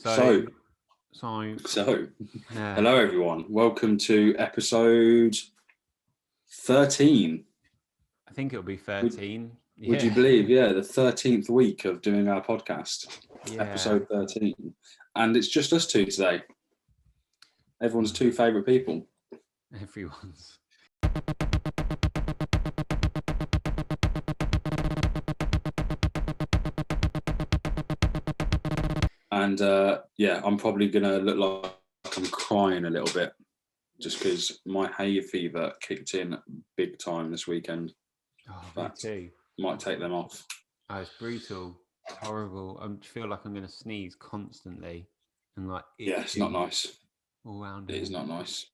So, Yeah. hello everyone. Welcome to episode 13. I think it'll be 13. Would you believe? Yeah, the 13th week of doing our podcast, Yeah. episode 13. And it's just us two today. Everyone's two favourite people. Everyone's. And I'm probably going to look like I'm crying a little bit just because my hay fever kicked in big time this weekend. Oh, me too. Might take them off. Oh, it's brutal. It's horrible. I feel like I'm going to sneeze constantly and like Yeah, it's not nice. All around It is not nice.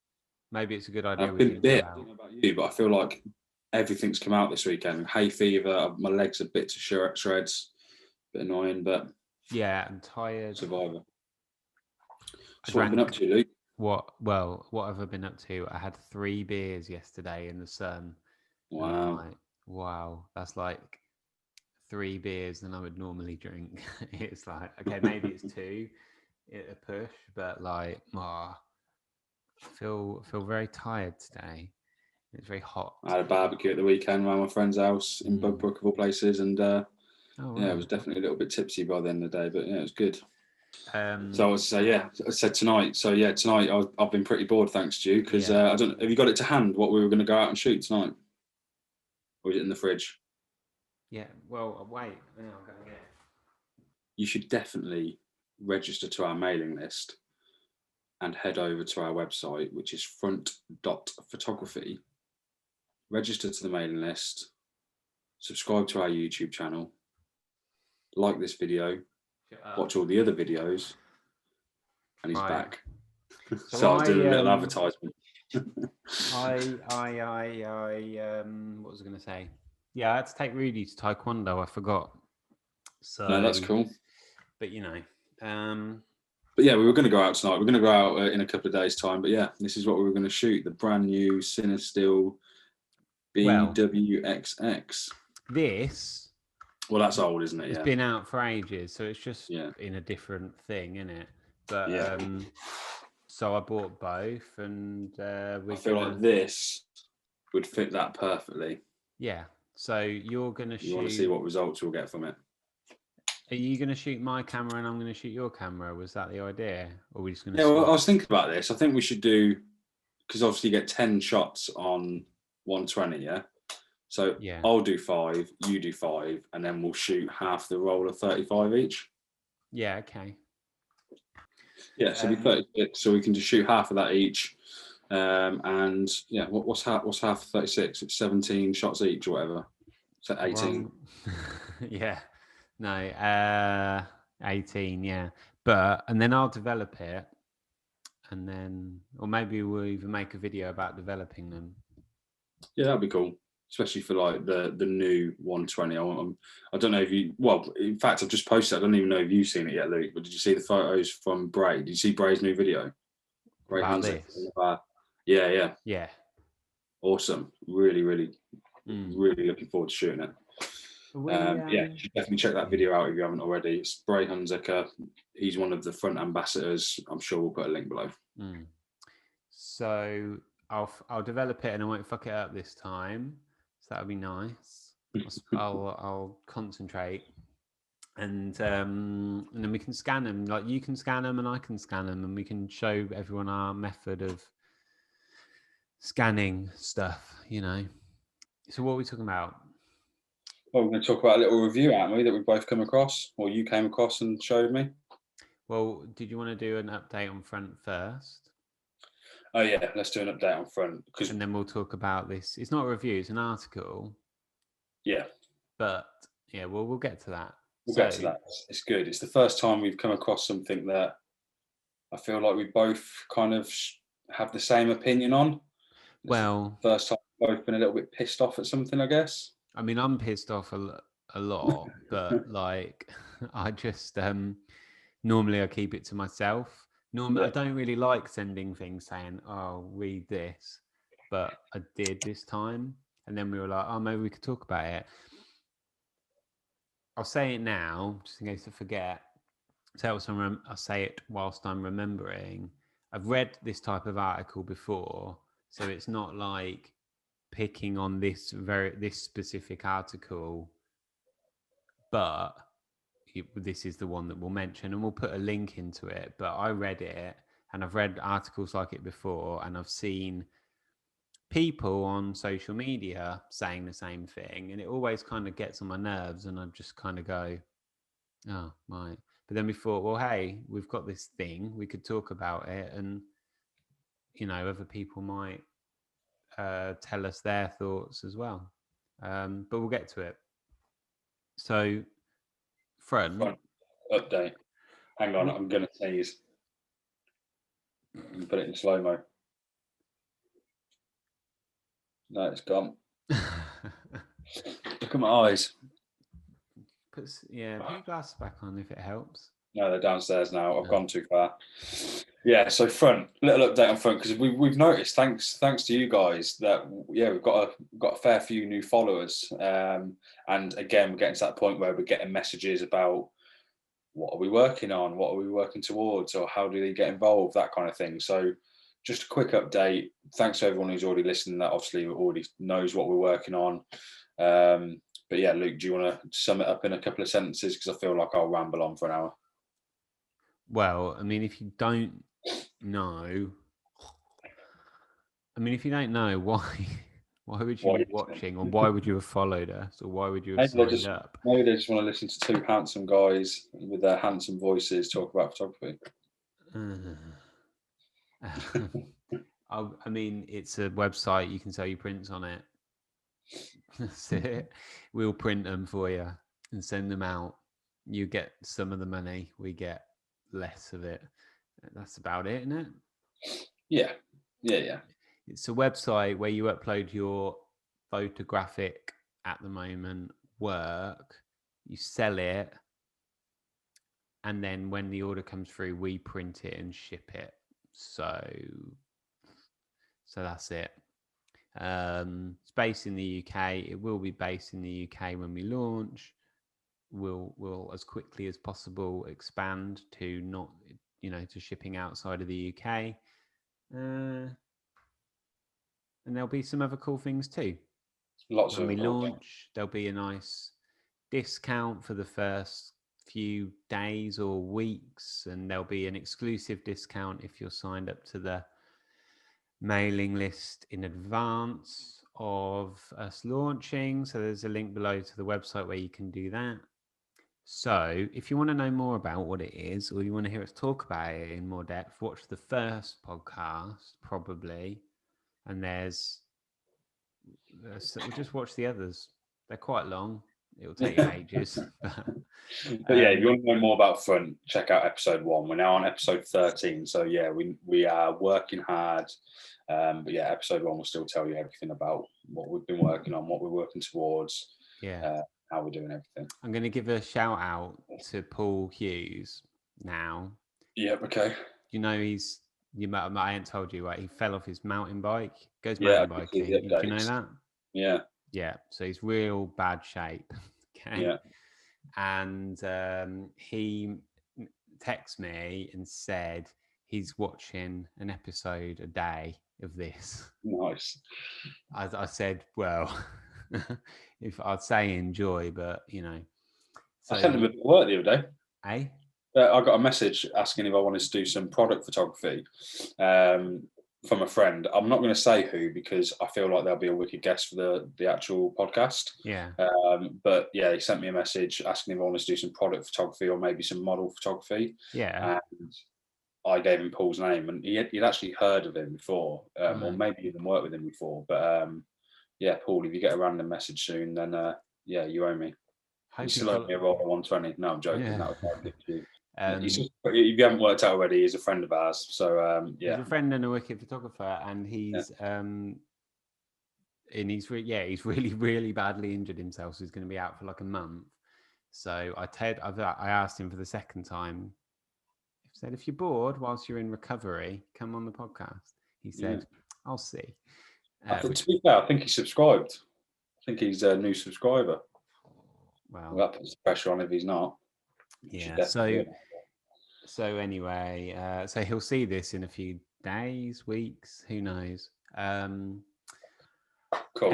Maybe it's a good idea. I've been a bit, I don't know about you, but I feel like everything's come out this weekend. Hay fever, my legs are bit to shreds. Bit annoying, but yeah, I'm tired. Survivor. So what have you been up to, Luke? What have I been up to? I had 3 beers yesterday in the sun. Wow. Wow, that's like 3 beers than I would normally drink. It's like, okay, maybe it's 2 at a push, but like, I feel very tired today. It's very hot. I had a barbecue at the weekend around my friend's house in Bugbrook of all places, and right. I was definitely a little bit tipsy by the end of the day, but yeah, it was good. So I was tonight. So tonight I've been pretty bored, thanks to you, because I don't. Have you got it to hand what we were going to go out and shoot tonight, or is it in the fridge? Yeah. Well, wait. I'll go and get it. You should definitely register to our mailing list and head over to our website, which is front.photography. Register to the mailing list, subscribe to our YouTube channel, like this video, watch all the other videos, and he's back. So I was doing a little advertisement. What was I going to say? Yeah, I had to take Rudy to Taekwondo. I forgot. So no, that's cool. But But yeah, we were going to go out tonight. We're going to go out in a couple of days' time. But yeah, this is what we were going to shoot: the brand new Cinestill BWXX. This. Well, that's old, isn't it? It's been out for ages, so it's just in a different thing, isn't it? But so I bought both, and I feel like this would fit that perfectly. Yeah. So you're going to shoot. You want to see what results we'll get from it? Are you going to shoot my camera and I'm going to shoot your camera? Was that the idea? Or are we just going to? Yeah, well, I was thinking about this. I think we should do, because obviously you get 10 shots on 120, yeah? So I'll do 5, you do 5, and then we'll shoot half the roll of 35 each. Yeah, okay. Yeah, so it'll be 36, so we can just shoot half of that each. And yeah, what's half of 36? It's 17 shots each or whatever. So 18. Yeah. No, 18, yeah. And then I'll develop it, and then, or maybe we'll even make a video about developing them. Yeah, that'd be cool, especially for like the new 120. I don't know if you. Well, in fact, I've just posted. I don't even know if you've seen it yet, Luke. But did you see the photos from Bray? Did you see Bray's new video? Bray about this? Yeah. Awesome. Really, really, really looking forward to shooting it. You should definitely check that video out if you haven't already. It's Bray Hunziker. He's one of the front ambassadors. I'm sure we'll put a link below. So I'll develop it and I won't fuck it up this time. So that'll be nice. I'll concentrate, and then we can scan them. Like you can scan them and I can scan them, and we can show everyone our method of scanning stuff. So what are we talking about? Well, we're going to talk about a little review, aren't we, that we've both come across, or you came across and showed me. Well, did you want to do an update on front first? Oh yeah, let's do an update on front. And then we'll talk about this. It's not a review, it's an article. Yeah. But yeah, we'll get to that. We'll get to that. It's good. It's the first time we've come across something that I feel like we both kind of have the same opinion on. Well, first time we've both been a little bit pissed off at something, I guess. I mean, I'm pissed off a lot, but like, I just normally I keep it to myself. Normally, I don't really like sending things saying, "Oh, read this," but I did this time, and then we were like, "Oh, maybe we could talk about it." I'll say it now, just in case I forget. I'll say it whilst I'm remembering. I've read this type of article before, so it's not like picking on this specific article, but this is the one that we'll mention, and we'll put a link into it. But I read it, and I've read articles like it before, and I've seen people on social media saying the same thing, and it always kind of gets on my nerves, and I just kind of go, oh, right. But then we thought, well, hey, we've got this thing, we could talk about it, and other people might tell us their thoughts as well. But we'll get to it. So, front update. Hang on, I'm gonna sneeze. And put it in slow mo. No, it's gone. Look at my eyes. Put your glasses back on if it helps. No, they're downstairs now. I've gone too far. Yeah, so front, little update on front, because we've noticed, thanks to you guys, that we've got a fair few new followers, and again we're getting to that point where we're getting messages about what are we working on, what are we working towards, or how do they get involved, that kind of thing. So just a quick update. Thanks to everyone who's already listening, that obviously already knows what we're working on. But yeah, Luke, do you want to sum it up in a couple of sentences, because I feel like I'll ramble on for an hour. Well, I mean, if you don't know, why would you be watching, or why would you have followed us, or why would you have signed up? Maybe they just want to listen to two handsome guys with their handsome voices talk about photography. I mean, it's a website, you can sell your prints on it. That's it. We'll print them for you and send them out. You get some of the money, we get less of it. That's about it, isn't it? Yeah. It's a website where you upload your photographic, at the moment, work, you sell it, and then when the order comes through, we print it and ship it. So that's it. It's based in the UK. It will be based in the UK when we launch. We'll as quickly as possible expand to not, to shipping outside of the UK. And there'll be some other cool things too. When we launch, there'll be a nice discount for the first few days or weeks, and there'll be an exclusive discount if you're signed up to the mailing list in advance of us launching. So there's a link below to the website where you can do that. So if you want to know more about what it is, or you want to hear us talk about it in more depth, watch the first podcast probably, and just watch the others. They're quite long. It'll take you ages. But yeah, if you want to know more about front, check out episode 1. We're now on episode 13, so yeah, we are working hard. But yeah, episode 1 will still tell you everything about what we've been working on, what we're working towards, how we're doing everything. I'm going to give a shout out to Paul Hughes now. Yep. Okay. I ain't told you, right? He fell off his mountain bike. Goes mountain biking. Do you know that? Yeah. Yeah. So he's real bad shape. Okay. Yeah. And he texted me and said he's watching an episode a day of this. Nice. I said, well, if I'd say enjoy, but So, I sent him a work the other day. Eh? I got a message asking if I wanted to do some product photography from a friend. I'm not going to say who, because I feel like they'll be a wicked guest for the actual podcast. Yeah. But yeah, he sent me a message asking if I wanted to do some product photography or maybe some model photography. Yeah. And I gave him Paul's name, and he'd actually heard of him before, or maybe even worked with him before. But yeah, Paul, if you get a random message soon, then yeah, you owe me. You still owe me a roll of 120. No, I'm joking. Yeah. That was my gift to you. If you haven't worked out already, he's a friend of ours. So yeah, he's a friend and a wicked photographer, and he's he's really, really badly injured himself. So he's going to be out for like a month. So I asked him for the second time. He said, if you're bored whilst you're in recovery, come on the podcast. He said, I'll see. To be fair, I think he subscribed. I think he's a new subscriber. Well, that puts pressure on if he's not. Yeah. So So anyway, so he'll see this in a few days, weeks, who knows. Cool.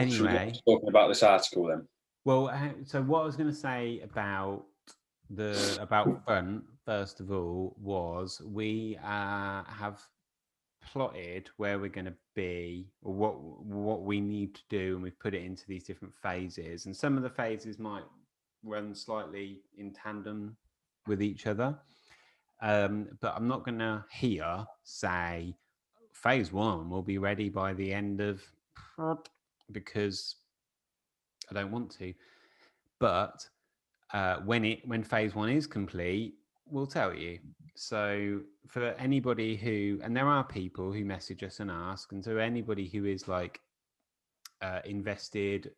Should we get Anyway, talking about this article then? well, so what I was going to say about front, first of all, was we have plotted where we're going to be, or what we need to do, and we've put it into these different phases. And some of the phases might run slightly in tandem with each other. But I'm not going to here say phase one will be ready by the end of, because I don't want to. But when phase one is complete, we'll tell you. So for anybody who, and there are people who message us and ask, and so anybody who is like invested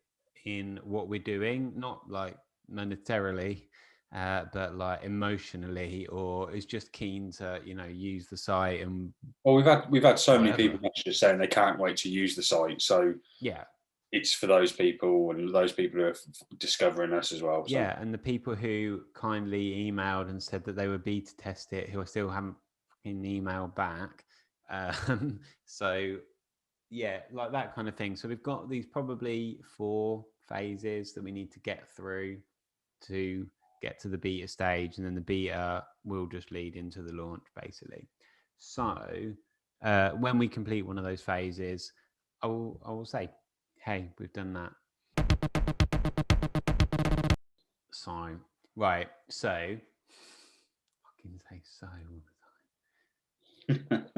in what we're doing, not like monetarily, but like emotionally, or is just keen to, use the site and. Well, we've had so many Whatever. people message saying they can't wait to use the site. So Yeah. it's for those people, and those people who are discovering us as well. So. Yeah, and the people who kindly emailed and said that they would beta test it, who I still haven't emailed back. So yeah, like that kind of thing. So we've got these probably 4 phases that we need to get through to get to the beta stage, and then the beta will just lead into the launch, basically. So when we complete one of those phases, I will say, hey, we've done that. So, right, so fucking say so all the time.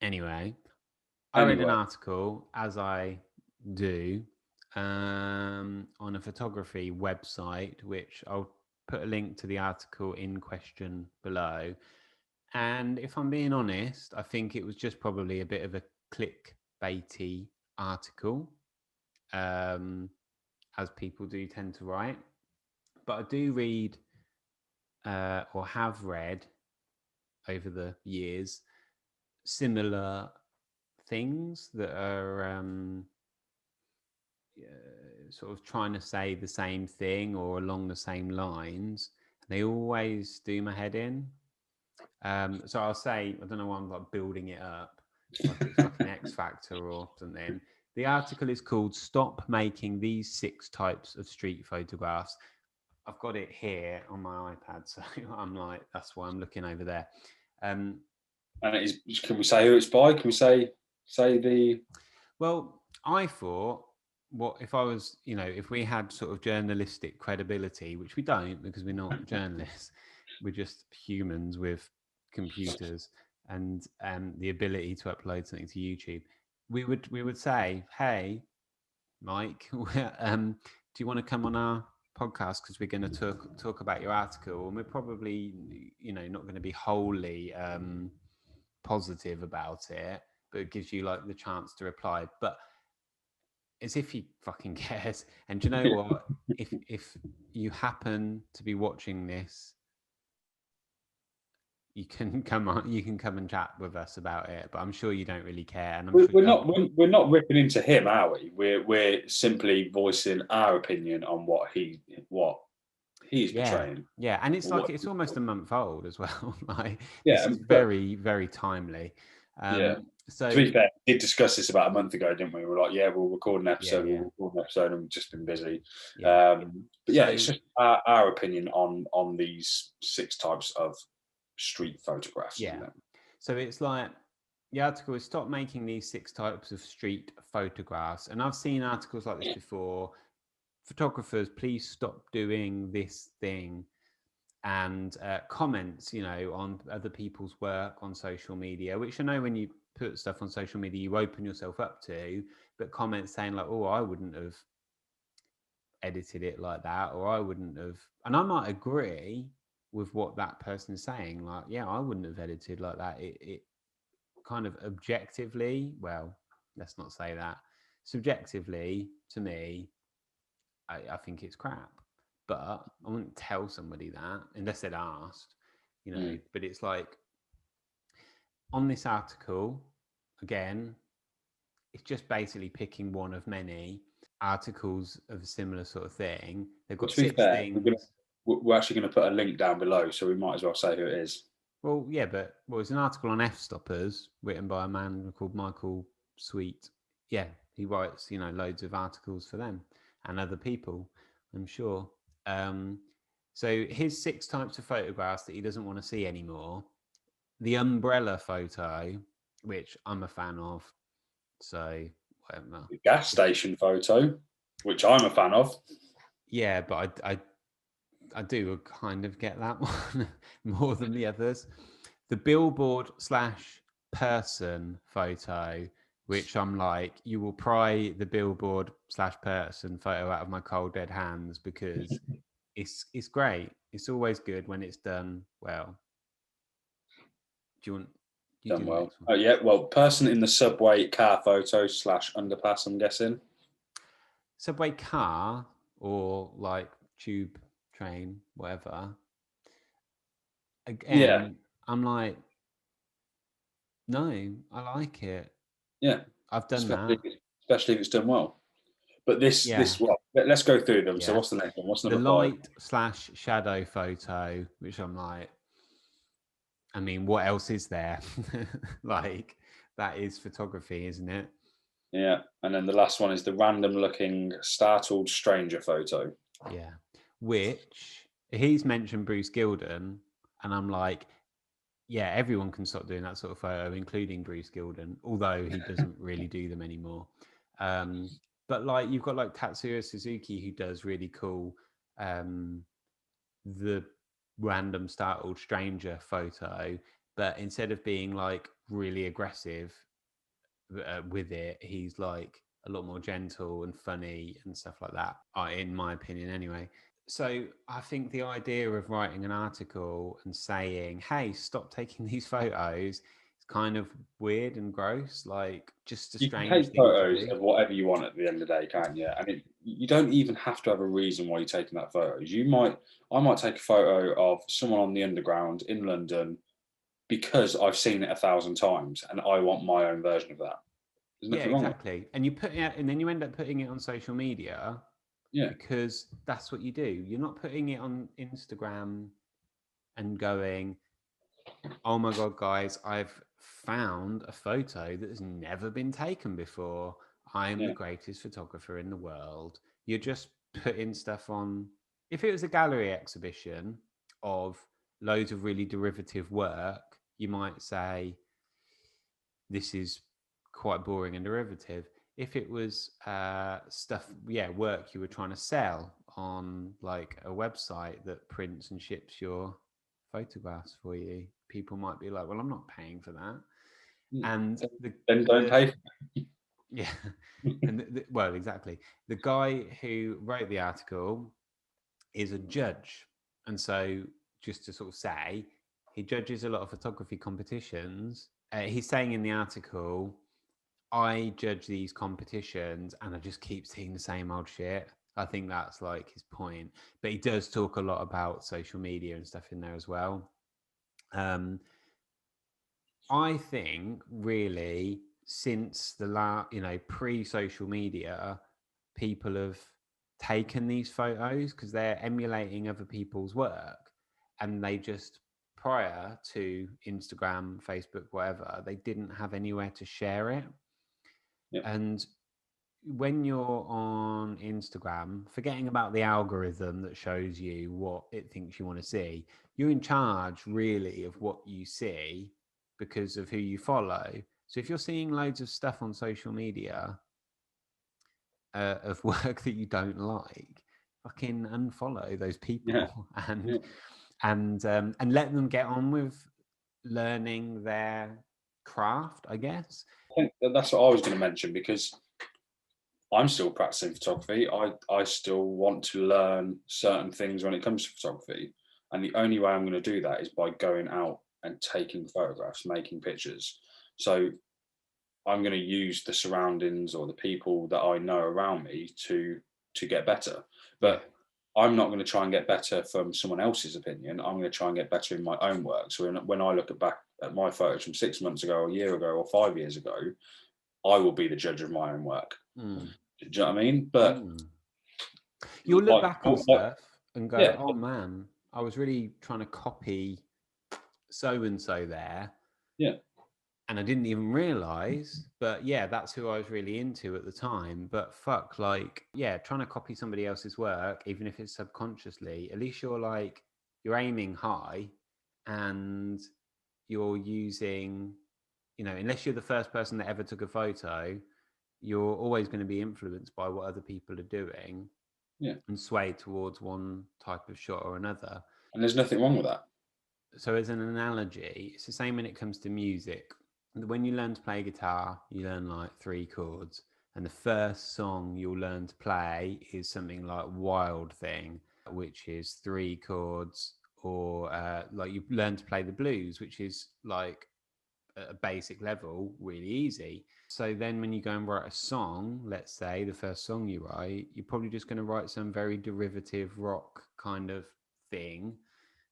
Anyway, I read an article, as I do, on a photography website, which I'll put a link to the article in question below. And if I'm being honest, I think it was just probably a bit of a clickbaity article, as people do tend to write. But I do read, or have read over the years, similar things that are sort of trying to say the same thing or along the same lines. They always do my head in. So I'll say, I don't know why I'm like building it up, like it's fucking X Factor or something. The article is called "Stop Making These 6 Types of Street Photographs." I've got it here on my iPad, so I'm like, that's why I'm looking over there. And it is. Can we say who it's by? Can we say the? Well, I thought, what if I was, if we had sort of journalistic credibility, which we don't because we're not journalists, we're just humans with computers and the ability to upload something to YouTube. We would say, hey, Mike, do you want to come on our podcast, because we're going to talk about your article, and we're probably not going to be wholly positive about it, but it gives you like the chance to reply. But as if he fucking cares. And do you know what? If you happen to be watching this, you can come on. You can come and chat with us about it. But I'm sure you don't really care. And we're not ripping into him, are we? We're simply voicing our opinion on what he's portraying. Yeah, and it's like it's almost a month old as well. Like Yeah, this is very, very timely. So to be fair, we did discuss this about a month ago, didn't we? We're like, yeah, we'll record an episode. Yeah. We'll record an episode, and we've just been busy. Yeah. But yeah, it's just our opinion on these 6 types of street photographs. Yeah. So it's like, the article is "Stop Making These 6 Types of Street Photographs." And I've seen articles like this before. Photographers, please stop doing this thing. And comments, on other people's work on social media, which I know when you put stuff on social media, you open yourself up to, but comments saying like, oh, I wouldn't have edited it like that, or I wouldn't have, and I might agree with what that person is saying. Like, yeah, I wouldn't have edited like that. It kind of objectively, well, let's not say that. Subjectively, to me, I think it's crap. But I wouldn't tell somebody that unless they'd asked, But it's like, on this article, again, it's just basically picking one of many articles of a similar sort of thing. They've got 6 things. we're actually going to put a link down below, so we might as well say who it is. Well, yeah, but it's an article on F-stoppers written by a man called Michael Sweet. Yeah, he writes, loads of articles for them and other people, I'm sure. So his 6 types of photographs that he doesn't want to see anymore. The umbrella photo, which I'm a fan of. So whatever. The gas station photo, which I'm a fan of. Yeah, but I do kind of get that one more than the others. The billboard / person photo, which I'm like, you will pry the billboard / person photo out of my cold dead hands, because it's great. It's always good when it's done well. Do you want? You Done do the well. next one. Oh yeah, well, person in the subway car photo / underpass, I'm guessing. Subway car or like tube, train, whatever. Again, I'm like, no, I like it. Yeah, I've done especially that. especially if it's done well. But Yeah. well, let's go through them. So Yeah. what's the next one? What's The number 5? light / shadow photo, which I'm like, I mean, what else is there? Like, that is photography, isn't it? Yeah, and then the last one is the random looking startled stranger photo. Yeah. Which he's mentioned Bruce Gilden, and I'm like, yeah, everyone can stop doing that sort of photo, including Bruce Gilden, although he doesn't really do them anymore. But like, you've got like Tatsuya Suzuki, who does really cool the random startled stranger photo, but instead of being like really aggressive with it, he's like a lot more gentle and funny and stuff like that, in my opinion anyway. So I think the idea of writing an article and saying, hey, stop taking these photos, is kind of weird and gross, like just a You can strange take thing to photos do. of whatever you want at the end of the day, can't you? And you don't even have to have a reason why you're taking that photo. I might take a photo of someone on the underground in London because I've seen it 1,000 times and I want my own version of that. There's Yeah, nothing wrong with exactly. And you put it, and then you end up putting it on social media, it. Yeah, because that's what you do. You're not putting it on Instagram and going, oh my God, guys, I've found a photo that has never been taken before. I am the yeah, greatest photographer in the world. You're just putting stuff on. If it was a gallery exhibition of loads of really derivative work, you might say, this is quite boring and derivative. If it was work you were trying to sell on like a website that prints and ships your photographs for you, people might be like, well, I'm not paying for that. yeah. And Then don't pay. yeah, and well, exactly. The guy who wrote the article is a judge, and so just to sort of say, he judges a lot of photography competitions. He's saying in the article, I judge these competitions and I just keep seeing the same old shit. I think that's like his point. But he does talk a lot about social media and stuff in there as well. I think really since the pre-social media, people have taken these photos because they're emulating other people's work, and they just, prior to Instagram, Facebook, whatever, they didn't have anywhere to share it. Yeah, And when you're on Instagram, forgetting about the algorithm that shows you what it thinks you want to see, you're in charge really of what you see because of who you follow. So if you're seeing loads of stuff on social media of work that you don't like, fucking unfollow those yeah, people and yeah. and let them get on with learning their craft, I guess. I think that's what I was going to mention because I'm still practicing photography. I still want to learn certain things when it comes to photography. And the only way I'm going to do that is by going out and taking photographs, making pictures. So I'm going to use the surroundings or the people that I know around me to get better. Yeah. But I'm not going to try and get better from someone else's opinion. I'm going to try and get better in my own work. So when I look back at my photos from 6 months ago, a year ago, or 5 years ago, I will be the judge of my own work. Mm. Do you know what I mean? But Mm. You'll look like, back on stuff and go, Yeah, oh man, I was really trying to copy so and so there. yeah, And I didn't even realize, but yeah, that's who I was really into at the time. But fuck, like, yeah, trying to copy somebody else's work, even if it's subconsciously, at least you're like, you're aiming high and you're using, unless you're the first person that ever took a photo, you're always going to be influenced by what other people are doing yeah. and sway towards one type of shot or another. And there's nothing wrong with that. So, as an analogy, it's the same when it comes to music. When you learn to play guitar, you learn like 3 chords, and the first song you'll learn to play is something like Wild Thing, which is 3 chords, or like you learn to play the blues, which is like at a basic level really easy. So then when you go and write a song, let's say the first song you write, you're probably just going to write some very derivative rock kind of thing,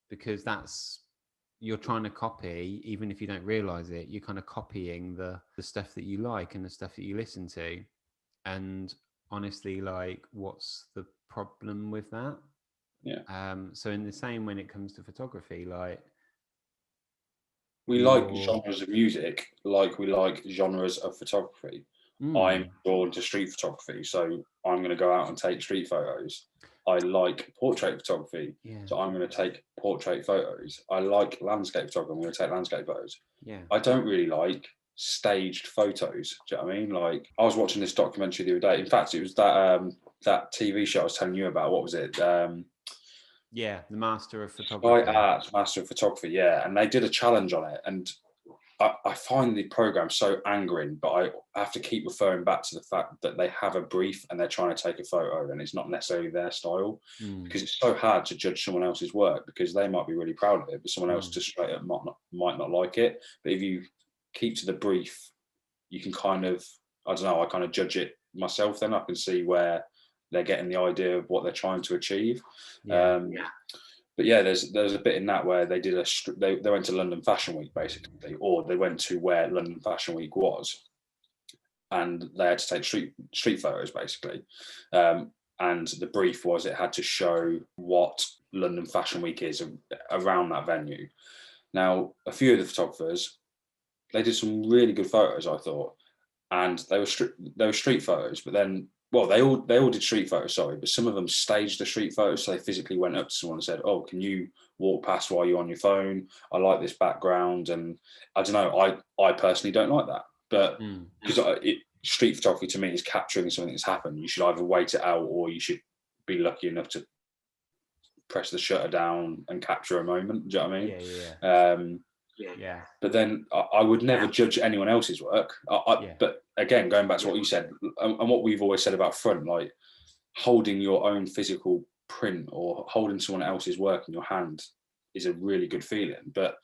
because that's, you're trying to copy, even if you don't realize it, you're kind of copying the stuff that you like and the stuff that you listen to. And honestly, like, what's the problem with that? Yeah. So in the same, when it comes to photography, like, We like you're genres of music like we like genres of photography. I'm drawn to street photography, so I'm going to go out and take street photos. I like portrait photography, yeah, so I'm going to take portrait photos. I like landscape photography, I'm going to take landscape photos. yeah, I don't really like staged photos. Do you know what I mean? Like, I was watching this documentary the other day. In fact, it was that TV show I was telling you about. What was it? yeah, the master of Sky photography. Arts Master of Photography, yeah. And they did a challenge on it. And I find the program so angering, but I have to keep referring back to the fact that they have a brief and they're trying to take a photo and it's not necessarily their style, because it's so hard to judge someone else's work, because they might be really proud of it, but someone else just straight up might not like it. But if you keep to the brief, you can kind of, I don't know, I kind of judge it myself. Then I can see where they're getting the idea of what they're trying to achieve. Yeah, But yeah, there's a bit in that where they did they went to London Fashion Week basically, or they went to where London Fashion Week was, and they had to take street photos basically. And the brief was it had to show what London Fashion Week is around that venue. Now, a few of the photographers, they did some really good photos, I thought, and they were street photos. But then, well, they all did street photos, sorry, but some of them staged the street photos. So they physically went up to someone and said, "Oh, can you walk past while you're on your phone? I like this background." And I don't know, I personally don't like that, but because street photography to me is capturing something that's happened. You should either wait it out, or you should be lucky enough to press the shutter down and capture a moment. Do you know what I mean? yeah, But then I would never judge anyone else's work. But again, going back to what you said, and what we've always said about front, like holding your own physical print or holding someone else's work in your hand is a really good feeling. But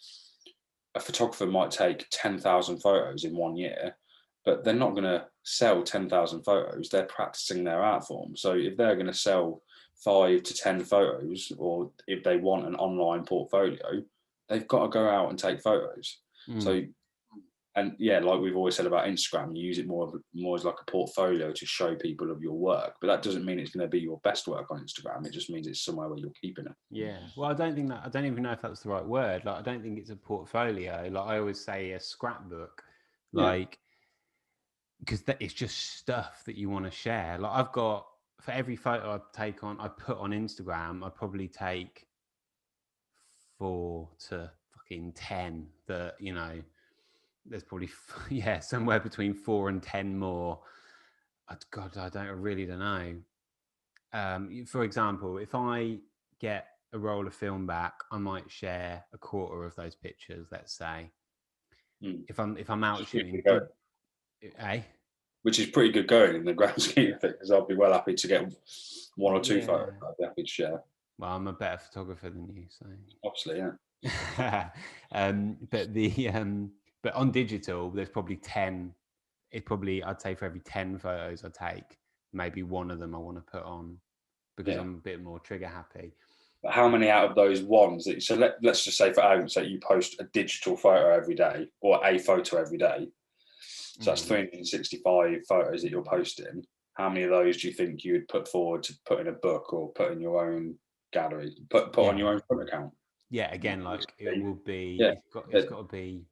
a photographer might take 10,000 photos in 1 year, but they're not going to sell 10,000 photos. They're practicing their art form. So if they're going to sell 5 to 10 photos, or if they want an online portfolio, they've got to go out and take photos. So, and yeah, like we've always said about Instagram, you use it more as like a portfolio to show people of your work, but that doesn't mean it's going to be your best work on Instagram. It just means it's somewhere where you're keeping it. yeah. Well, I don't even know if that's the right word. Like, I don't think it's a portfolio. Like, I always say a scrapbook, like, because it's just stuff that you want to share. Like, I've got, for every photo I put on Instagram, I probably take 4 to fucking 10 that, there's probably somewhere between 4 and 10 more. God, I really don't know. For example, if I get a roll of film back, I might share a quarter of those pictures, let's say. If I'm out shooting, which is pretty good going in the grand scheme of things. I'll be well happy to get 1 or 2 photos. I'd be happy to share. Well, I'm a better photographer than you, so obviously, yeah. But on digital, there's probably 10. I'd say for every 10 photos I take, maybe one of them I want to put on, because I'm a bit more trigger happy. But how many out of those ones so let's just say, for argument's sake, you post a digital photo every day, or a photo every day, so that's 365 photos that you're posting. How many of those do you think you would put forward to put in a book or put in your own gallery. Put on your own front account. Yeah, again, like it will be. Yeah, It's got to be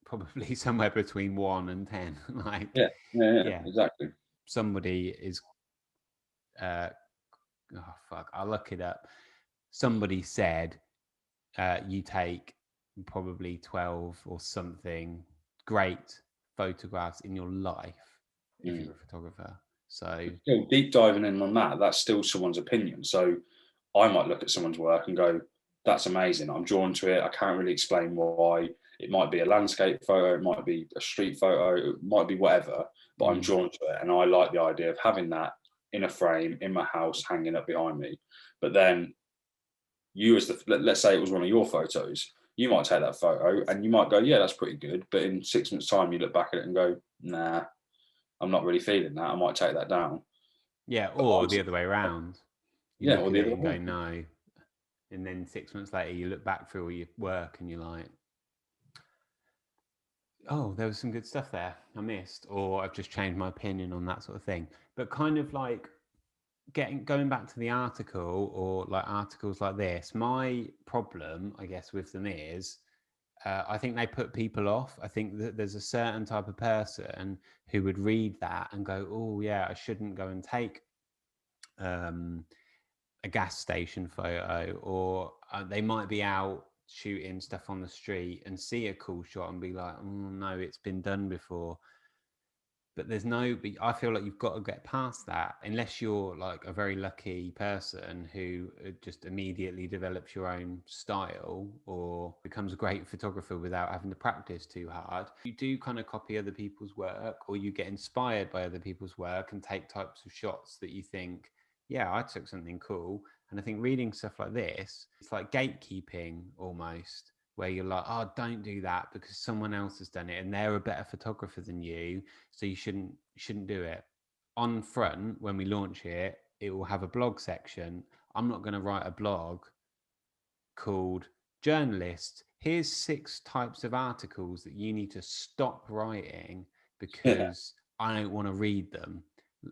probably somewhere between 1 and 10. Like, yeah, exactly. Somebody is. Oh fuck! I'll look it up. Somebody said you take probably 12 or something great photographs in your life if you're a photographer. So still deep diving in on that, that's still someone's opinion. So I might look at someone's work and go, that's amazing. I'm drawn to it. I can't really explain why. It might be a landscape photo, it might be a street photo, it might be whatever, but I'm drawn to it. And I like the idea of having that in a frame in my house hanging up behind me. But then you, as let's say it was one of your photos, you might take that photo and you might go, yeah, that's pretty good. But in 6 months' time, you look back at it and go, nah, I'm not really feeling that. I might take that down. yeah, or the other way around. You Yeah, look or at the it other and go, way. no. And then 6 months later, you look back through all your work and you're like, oh, there was some good stuff there I missed, or I've just changed my opinion on that sort of thing. But kind of like going back to the article, or like articles like this, my problem, I guess, with them is I think they put people off. I think that there's a certain type of person who would read that and go, oh yeah, I shouldn't go and take a gas station photo, or they might be out shooting stuff on the street and see a cool shot and be like, oh no, it's been done before. But I feel like you've got to get past that, unless you're like a very lucky person who just immediately develops your own style or becomes a great photographer without having to practice too hard. You do kind of copy other people's work, or you get inspired by other people's work and take types of shots that you think, yeah, I took something cool. And I think reading stuff like this, it's like gatekeeping almost, where you're like, oh, don't do that because someone else has done it and they're a better photographer than you, so you shouldn't do it. On front, when we launch it, it will have a blog section. I'm not going to write a blog called Journalist, here's 6 types of articles that you need to stop writing because I don't want to read them.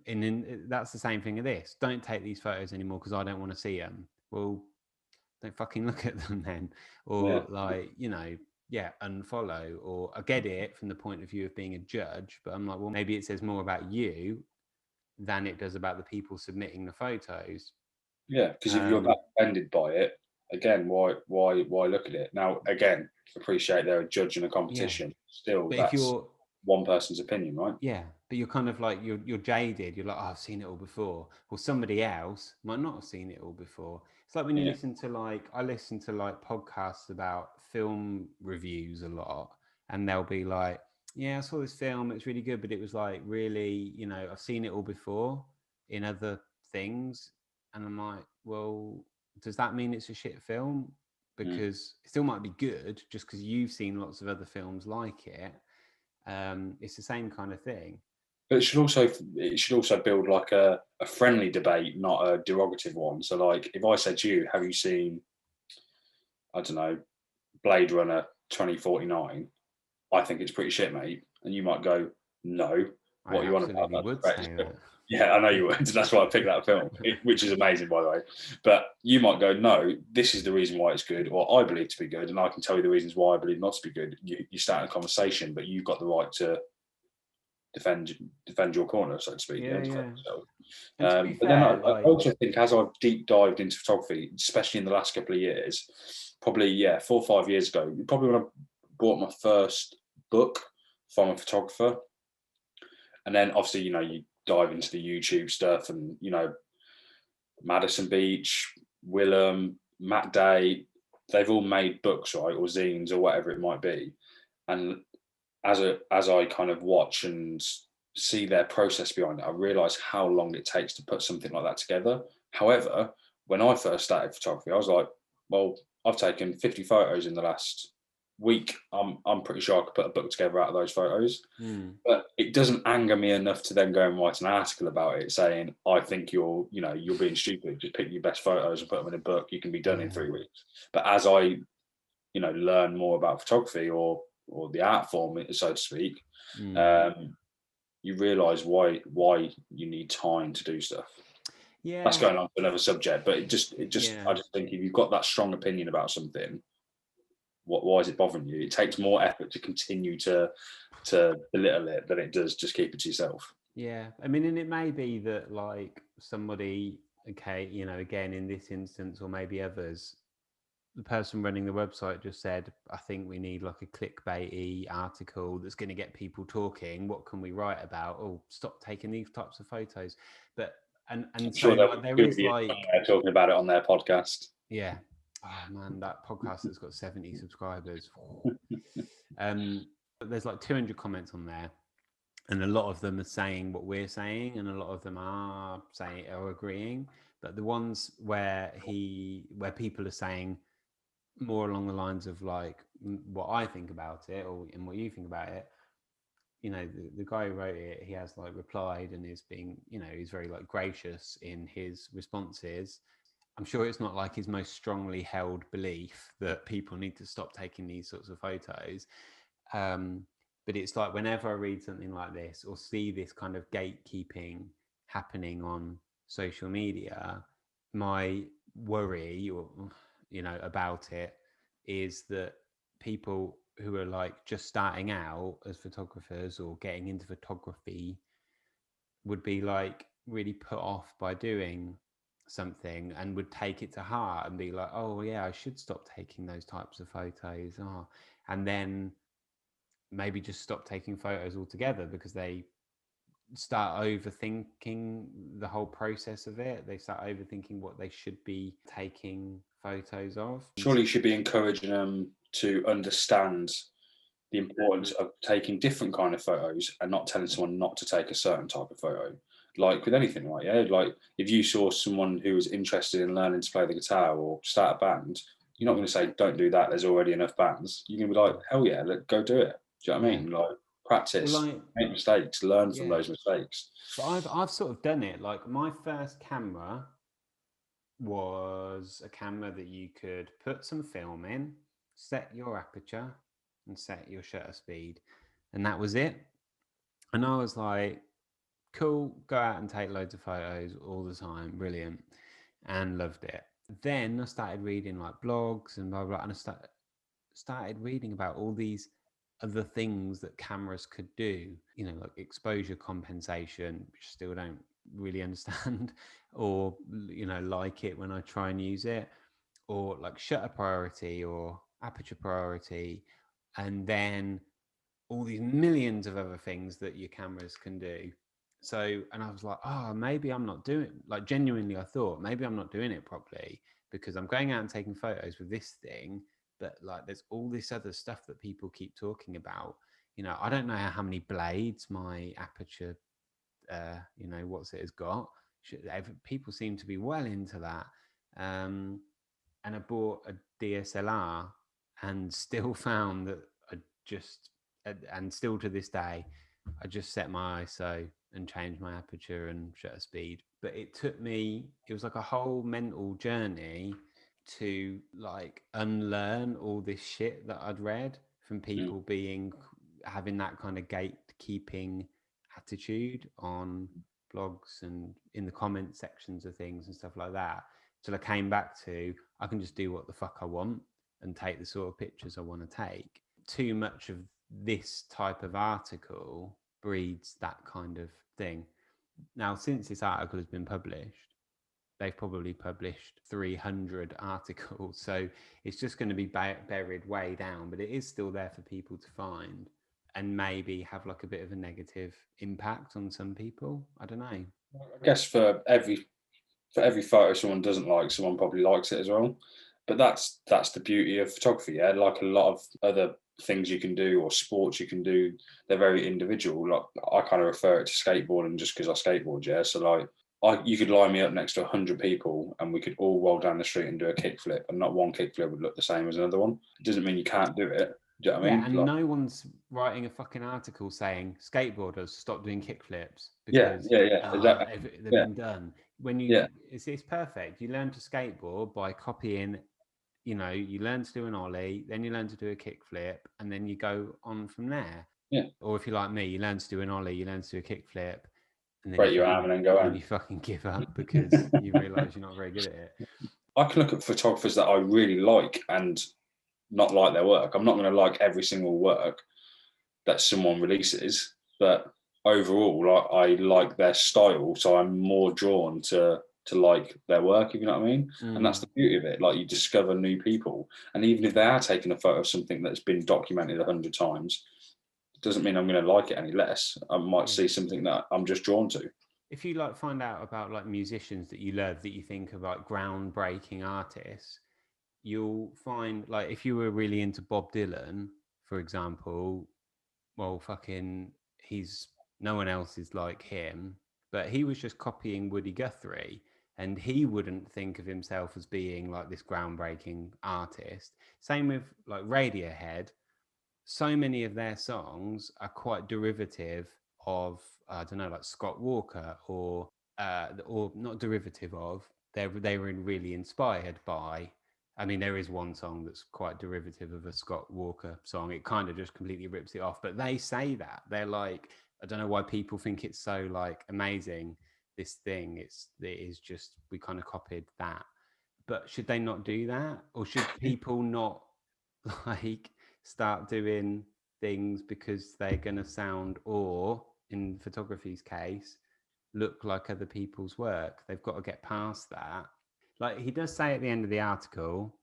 And then that's the same thing of this. Don't take these photos anymore because I don't want to see them. Well, don't fucking look at them then. Or like, unfollow. Or I get it from the point of view of being a judge, but I'm like, well, maybe it says more about you than it does about the people submitting the photos. Yeah, because if you're that offended by it, again, why look at it? Now, again, appreciate they're a judge in a competition. Still, But if that's you're one person's opinion, right? Yeah, but you're kind of like you're jaded. You're like, oh, I've seen it all before. Well, somebody else might not have seen it all before. It's like when you listen to I listen to like podcasts about film reviews a lot, and they'll be like, yeah, I saw this film, it's really good, but it was like really, I've seen it all before in other things, and I'm like, well, does that mean it's a shit film? Because it still might be good just because you've seen lots of other films like it. It's the same kind of thing. But it should also build like a friendly debate, not a derogative one. So, like, if I said to you, "Have you seen, I don't know, Blade Runner 2049?" I think it's pretty shit, mate, and you might go, "No, I what are you on about? absolutely That's the would greatest say film." that. Yeah, I know you would. That's why I picked that film, which is amazing, by the way. But you might go, "No, this is the reason why it's good, or I believe to be good, and I can tell you the reasons why I believe not to be good." You start a conversation, but you've got the right to defend your corner, so to speak. Yeah, Defend yeah. yourself. And to be But then fair, I also think, as I've deep dived into photography, especially in the last couple of years, probably 4 or 5 years ago, probably when I bought my first book from a photographer, and then obviously you dive into the YouTube stuff, and Madison Beach, Willem, Matt Day, they've all made books, right, or zines or whatever it might be, and as I kind of watch and see their process behind it, I realise how long it takes to put something like that together. However, when I first started photography, I was like, well, I've taken 50 photos in the last week. I'm pretty sure I could put a book together out of those photos. But it doesn't anger me enough to then go and write an article about it saying, I think you're being stupid. Just pick your best photos and put them in a book. You can be done in 3 weeks. But as I, learn more about photography or the art form, so to speak, you realise why you need time to do stuff. Yeah. That's going on to another subject, but I just Yeah. I just think if you've got that strong opinion about something, why is it bothering you? It takes more effort to continue to belittle it than it does just keep it to yourself. Yeah. I mean, and it may be that like somebody, okay, you know, again in this instance, or maybe others, the person running the website just said, I think we need like a clickbaity article that's going to get people talking. What can we write about? Oh, stop taking these types of photos. But and I'm so sure there like there will is be like, talking about it on their podcast. yeah. Oh man, that podcast that's got 70 subscribers. There's like 200 comments on there, and a lot of them are saying what we're saying, and a lot of them are saying or agreeing. But the ones where people are saying more along the lines of like what I think about it, or and what you think about it, you know, the guy who wrote it, he has like replied and is being, you know, he's very like gracious in his responses. I'm sure it's not like his most strongly held belief that people need to stop taking these sorts of photos. Um, but it's like whenever I read something like this or see this kind of gatekeeping happening on social media, my worry, or you know, about it is that people who are like just starting out as photographers or getting into photography would be like really put off by doing something and would take it to heart and be like, oh yeah, I should stop taking those types of photos. Oh, and then maybe just stop taking photos altogether because they start overthinking the whole process of it. They start overthinking what they should be taking photos of. Surely you should be encouraging them to understand the importance of taking different kind of photos and not telling someone not to take a certain type of photo. Like with anything, right? Yeah, like if you saw someone who was interested in learning to play the guitar or start a band, you're not going to say don't do that. There's already enough bands. You're going to be like, hell yeah, go do it. Do you know what I mean? Like Well, practice, like, make mistakes, learn from yeah. those mistakes. But I've sort of done it. Like my first camera was a camera that you could put some film in, set your aperture, and set your shutter speed, and that was it. And I was like, cool, go out and take loads of photos all the time, brilliant, and loved it. Then I started reading like blogs and blah blah, and I started reading about all these other things that cameras could do, you know, like exposure compensation, which I still don't really understand, or, you know, like it when I try and use it, or like shutter priority or aperture priority, and then all these millions of other things that your cameras can do. So, and I was like, oh, maybe I'm not doing, like, genuinely, I thought maybe I'm not doing it properly because I'm going out and taking photos with this thing, but like, there's all this other stuff that people keep talking about. You know, I don't know how many blades my aperture, you know, what's it has got. People seem to be well into that. Um, and I bought a DSLR and still found that I just, and still to this day, I just set my ISO and changed my aperture and shutter speed. But it took me, it was like a whole mental journey to like unlearn all this shit that I'd read from people having that kind of gatekeeping attitude on blogs and in the comment sections of things and stuff like that. Till I came back to, I can just do what the fuck I want and take the sort of pictures I want to take. Too much of this type of article breeds that kind of thing. Now, since this article has been published, they've probably published 300 articles. So it's just going to be buried way down, but it is still there for people to find and maybe have like a bit of a negative impact on some people. I don't know. I guess for every photo someone doesn't like, someone probably likes it as well. But that's the beauty of photography. Yeah, like a lot of other things you can do or sports you can do, they're very individual. Like I kind of refer it to skateboarding just because I skateboard. Yeah, so like you could line me up next to 100 people and we could all roll down the street and do a kickflip, and not one kickflip would look the same as another one. It doesn't mean you can't do it. Do you know what I Yeah, mean? and Like, no one's writing a fucking article saying skateboarders stop doing kickflips yeah, because yeah, yeah, exactly. they've Yeah, been done. When you, yeah, it's perfect. You learn to skateboard by copying. You know, you learn to do an ollie, then you learn to do a kickflip, and then you go on from there. yeah. Or if you're like me, you learn to do an ollie, you learn to do a kickflip, and then break your arm and then go then home. you fucking give up because you realise you're not very good at it. I can look at photographers that I really like and not like their work. I'm not going to like every single work that someone releases, but overall, I like their style, so I'm more drawn to like their work, if you know what I mean. And that's the beauty of it. Like, you discover new people, and even if they are taking a photo of something that's been documented 100 times, it doesn't mean I'm going to like it any less. I might see something that I'm just drawn to. If you like find out about like musicians that you love that you think are like groundbreaking artists, you'll find, like, if you were really into Bob Dylan, for example, well, fucking, he's, no one else is like him, but he was just copying Woody Guthrie, and he wouldn't think of himself as being like this groundbreaking artist. Same with like Radiohead. So many of their songs are quite derivative of, I don't know, like Scott Walker, or not derivative of. They were really inspired by. I mean, there is one song that's quite derivative of a Scott Walker song. It kind of just completely rips it off. But they say that they're like, I don't know why people think it's so like amazing. This thing, it is just, we kind of copied that. But should they not do that, or should people not like start doing things because they're going to sound, or in photography's case, look like other people's work? They've got to get past that. Like he does say at the end of the article,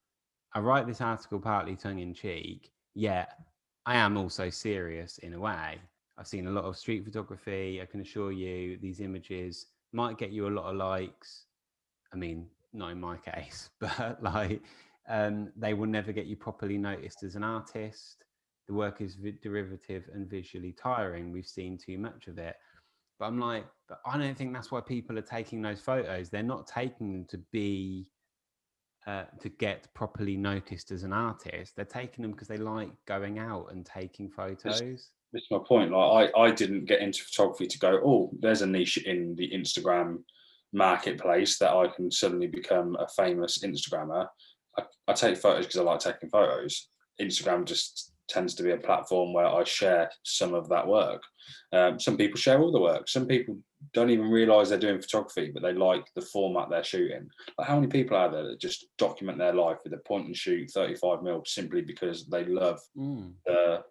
I write this article partly tongue in cheek, yet I am also serious in a way. I've seen a lot of street photography. I can assure you these images might get you a lot of likes. I mean, not in my case, but like, they will never get you properly noticed as an artist. The work is derivative and visually tiring. We've seen too much of it. But I'm like, but I don't think that's why people are taking those photos. They're not taking them to be, to get properly noticed as an artist. They're taking them because they like going out and taking This, photos. this is my point. Like, I didn't get into photography to go, oh, there's a niche in the Instagram marketplace that I can suddenly become a famous Instagrammer. I take photos because I like taking photos. Instagram just tends to be a platform where I share some of that work. Some people share all the work. Some people don't even realize they're doing photography, but they like the format they're shooting. Like, how many people are there that just document their life with a point and shoot 35mm simply because they love the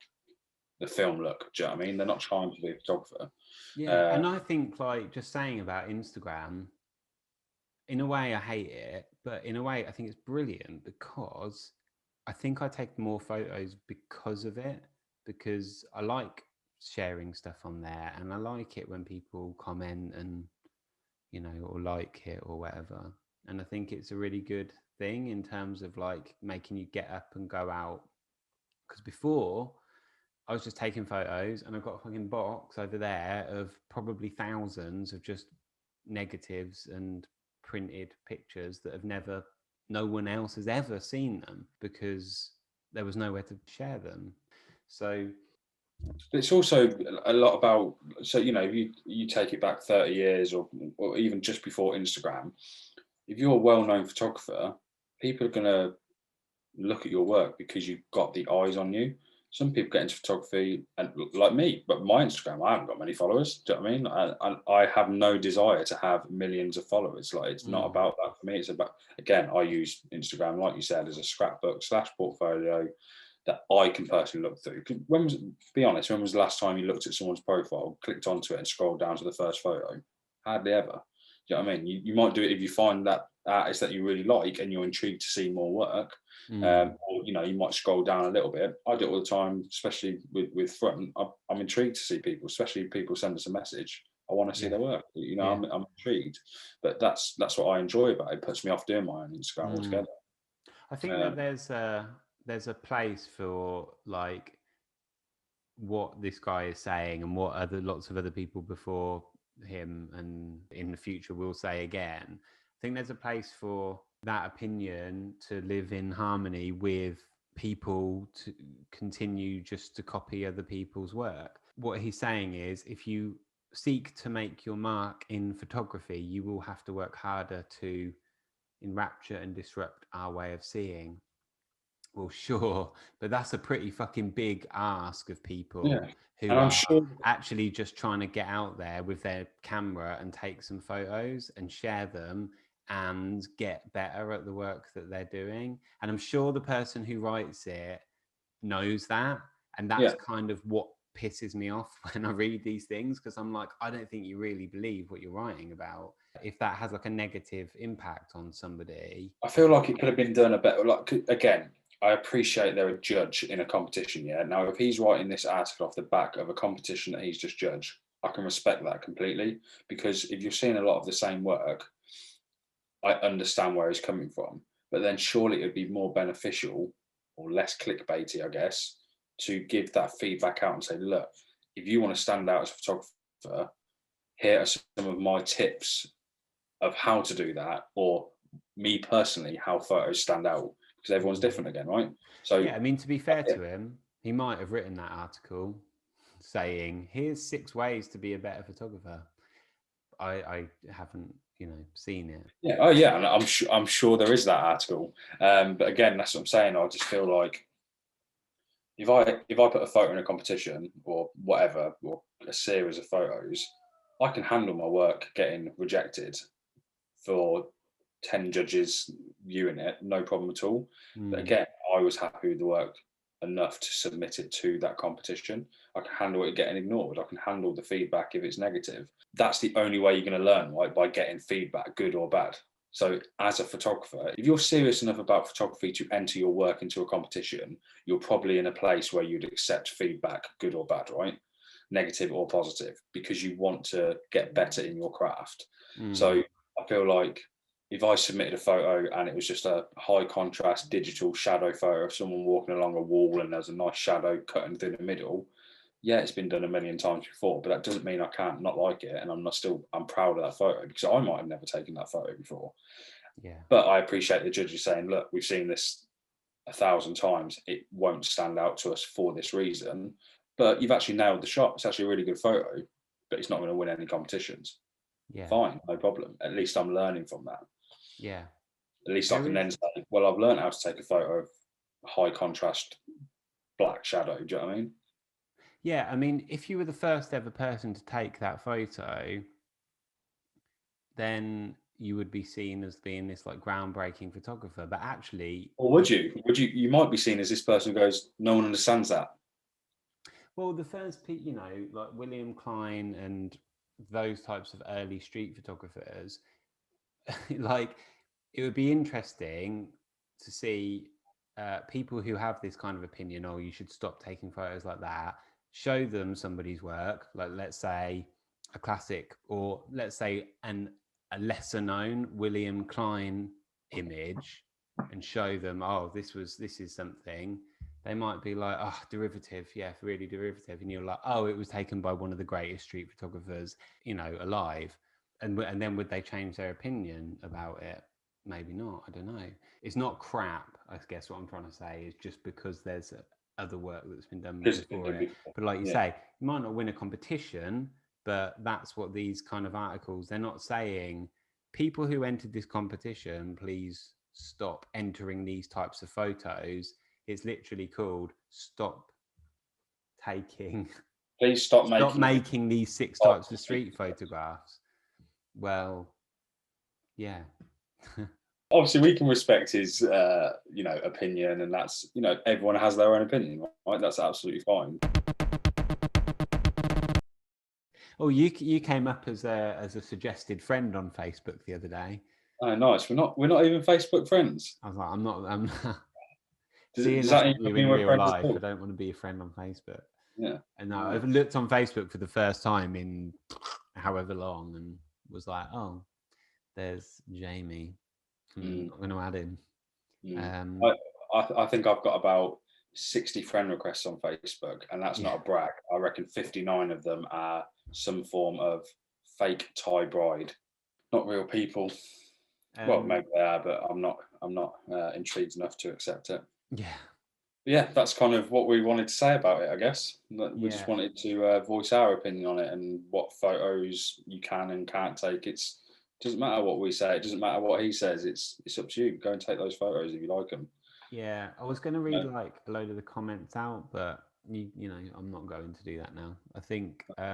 film look? Do you know what I mean? They're not trying to be a photographer. Yeah. And I think, like, just saying about Instagram, in a way I hate it, but in a way I think it's brilliant, because I think I take more photos because of it, because I like sharing stuff on there, and I like it when people comment and, or like it or whatever. And I think it's a really good thing in terms of like making you get up and go out. Because before, I was just taking photos, and I've got a fucking box over there of probably thousands of just negatives and printed pictures that have never, no one else has ever seen them, because there was nowhere to share them. So It's also a lot about, so, if you take it back 30 years, or even just before Instagram, if you're a well-known photographer, people are going to look at your work because you've got the eyes on you. Some people get into photography, and like me, but my Instagram, I haven't got many followers. Do you know what I mean? I have no desire to have millions of followers. Like, it's not about that for me. It's about, again, I use Instagram, like you said, as a scrapbook / portfolio that I can personally look through. Be honest, when was the last time you looked at someone's profile, clicked onto it, and scrolled down to the first photo? Hardly ever. Do you know what I mean? You might do it if you find that artist that you really like and you're intrigued to see more work. Or, you might scroll down a little bit. I do it all the time, especially with front. I'm intrigued to see people, especially if people send us a message. I want to see their work. I'm intrigued. But that's what I enjoy about it. It puts me off doing my own Instagram altogether. I think that there's a place for like what this guy is saying, and what other lots of other people before him and in the future will say again. I think there's a place for that opinion to live in harmony with people to continue just to copy other people's work. What he's saying is, if you seek to make your mark in photography, you will have to work harder to enrapture and disrupt our way of seeing. Well, sure, but that's a pretty fucking big ask of Yeah. people who And I'm are sure, actually just trying to get out there with their camera and take some photos and share them and get better at the work that they're doing. And I'm sure the person who writes it knows that. And that's yeah, kind of what pisses me off when I read these things, because I'm like, I don't think you really believe what you're writing about. If that has like a negative impact on somebody, I feel like it could have been done a better. Like again, I appreciate they're a judge in a competition. Yeah. Now, if he's writing this article off the back of a competition that he's just judged, I can respect that completely, because if you're seeing a lot of the same work, I understand where he's coming from. But then surely it would be more beneficial or less clickbaity, I guess, to give that feedback out and say, look, if you want to stand out as a photographer, here are some of my tips of how to do that, or me personally, how photos stand out, because everyone's different again, right? So yeah, I mean, to be fair to him, he might have written that article saying, here's 6 ways to be a better photographer. I haven't, seen it. yeah, oh yeah, and I'm sure there is that article. But again, that's what I'm saying. I just feel like if I put a photo in a competition or whatever, or a series of photos, I can handle my work getting rejected for 10 judges viewing it, no problem at all. But again, I was happy with the work enough to submit it to that competition. I can handle it getting ignored. I can handle the feedback if it's negative. That's the only way you're going to learn, right? By getting feedback, good or bad. So as a photographer, if you're serious enough about photography to enter your work into a competition, you're probably in a place where you'd accept feedback, good or bad, right? Negative or positive, because you want to get better in your craft. So I feel like if I submitted a photo and it was just a high contrast digital shadow photo of someone walking along a wall and there's a nice shadow cutting through the middle, yeah, it's been done a million times before, but that doesn't mean I can't not like it. And I'm proud of that photo, because I might have never taken that photo before. Yeah. But I appreciate the judges saying, look, we've seen this 1,000 times. It won't stand out to us for this reason, but you've actually nailed the shot. It's actually a really good photo, but it's not going to win any competitions. Yeah. Fine, no problem. At least I'm learning from that. Yeah. At least I There can is. then say, well, I've learned how to take a photo of high contrast black shadow. Do you know what I mean? Yeah. I mean, if you were the first ever person to take that photo, then you would be seen as being this like groundbreaking photographer. But actually, Or would you? Would you? You might be seen as this person who goes, no one understands that. well, the first, like William Klein and those types of early street photographers, like it would be interesting to see people who have this kind of opinion, oh, you should stop taking photos like that, show them somebody's work, like let's say a classic, or let's say a lesser known William Klein image, and show them, oh, this is something. They might be like, oh, derivative, yeah, really derivative. And you're like, oh, it was taken by one of the greatest street photographers, alive. And then would they change their opinion about it? Maybe not. I don't know. It's not crap. I guess what I'm trying to say is just because there's other work that's been done Because it's been before done it. before. But like you Yeah. say, you might not win a competition, but that's what these kind of articles. They're not saying people who entered this competition, please stop entering these types of photos. It's literally called stop taking, Please stop stop making this. making these 6 types of street photographs. Well, yeah. Obviously, we can respect his, opinion, and that's, everyone has their own opinion, right? That's absolutely fine. Oh, you came up as a suggested friend on Facebook the other day. Oh, nice. We're not even Facebook friends. I was like, I'm not. Does Seeing that as even you mean in we're real friends at life, I all? don't want to be a friend on Facebook. Yeah. And no, Nice. I've looked on Facebook for the first time in however long, and was like, oh, there's Jamie. I'm Mm, going to add him. mm. I think I've got about 60 friend requests on Facebook, and that's Yeah. not a brag. I reckon 59 of them are some form of fake Thai bride, not real people. Well, maybe they are, but I'm not intrigued enough to accept it. Yeah. But yeah, that's kind of what we wanted to say about it, I guess. We just Yeah. wanted to voice our opinion on it and what photos you can and can't take. It doesn't matter what we say. It doesn't matter what he says. It's up to you. Go and take those photos if you like them. Yeah, I was going to read No. like a load of the comments out, but you know, I'm not going to do that now. I think if Well,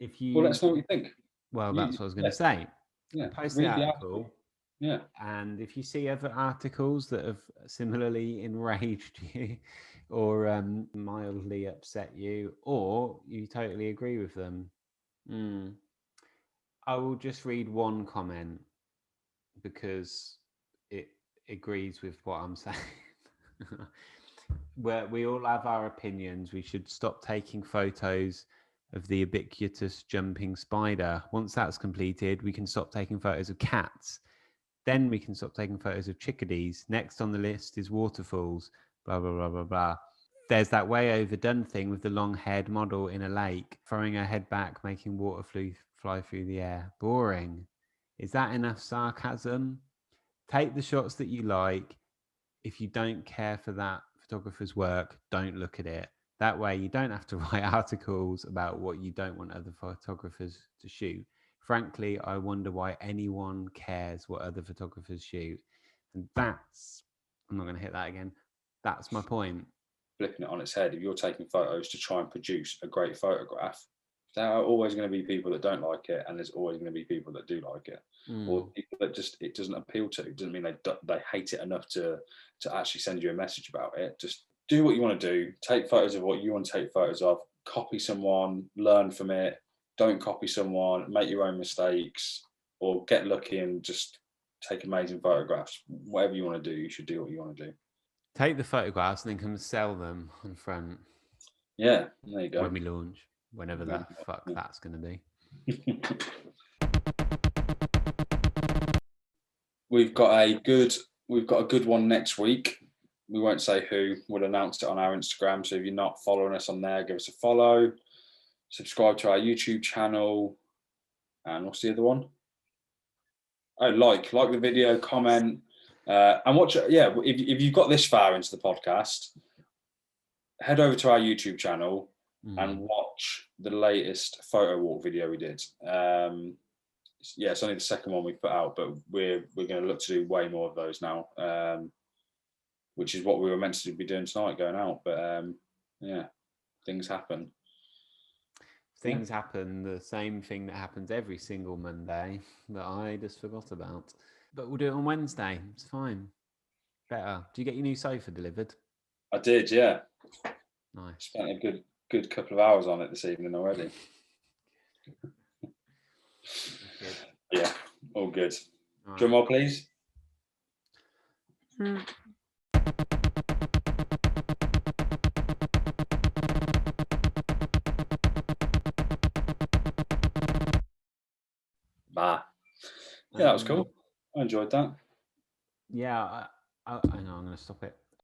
let you, us know what you think. well, that's what I was going Yeah, to say. yeah. Post the Read the article, article. Yeah. and if you see other articles that have similarly enraged you, or mildly upset you, or you totally agree with them, I will just read one comment because it agrees with what I'm saying. Where we all have our opinions, we should stop taking photos of the ubiquitous jumping spider. Once that's completed, we can stop taking photos of cats. Then we can stop taking photos of chickadees. Next on the list is waterfalls, blah, blah, blah, blah, blah. There's that way overdone thing with the long-haired model in a lake, throwing her head back, making water fly through the air. Boring. Is that enough sarcasm? Take the shots that you like. If you don't care for that photographer's work, don't look at it. That way, you don't have to write articles about what you don't want other photographers to shoot. Frankly, I wonder why anyone cares what other photographers shoot. And that's, I'm not going to hit that again. That's my point. Flipping it on its head, if you're taking photos to try and produce a great photograph, there are always going to be people that don't like it, and there's always going to be people that do like it, or people that just it doesn't appeal to. It doesn't mean they hate it enough to actually send you a message about it. Just do what you want to do. Take photos of what you want to take photos of. Copy someone, learn from it. Don't copy someone. Make your own mistakes, or get lucky and just take amazing photographs. Whatever you want to do, you should do what you want to do. Take the photographs and then come sell them on front. Yeah, there you go. When we launch, whenever the fuck that's going to be. We've got a good one next week. We won't say who. We'll announce it on our Instagram. So if you're not following us on there, give us a follow. Subscribe to our YouTube channel. And what's the other one? Oh, like the video, comment, and watch. Yeah, if you've got this far into the podcast, head over to our YouTube channel and watch the latest photo walk video we did. Yeah, it's only the second one we've put out, but we're going to look to do way more of those now, which is what we were meant to be doing tonight, going out. But yeah, things happen. Things happen, the same thing that happens every single Monday that I just forgot about. But we'll do it on Wednesday. It's fine. Better. Do you get your new sofa delivered? I did, yeah. Nice. Spent a good couple of hours on it this evening already. Good. Yeah, all good. Right. Drum roll, please. Bah. Yeah, that was cool. I enjoyed that. Yeah, I know. I'm going to stop it.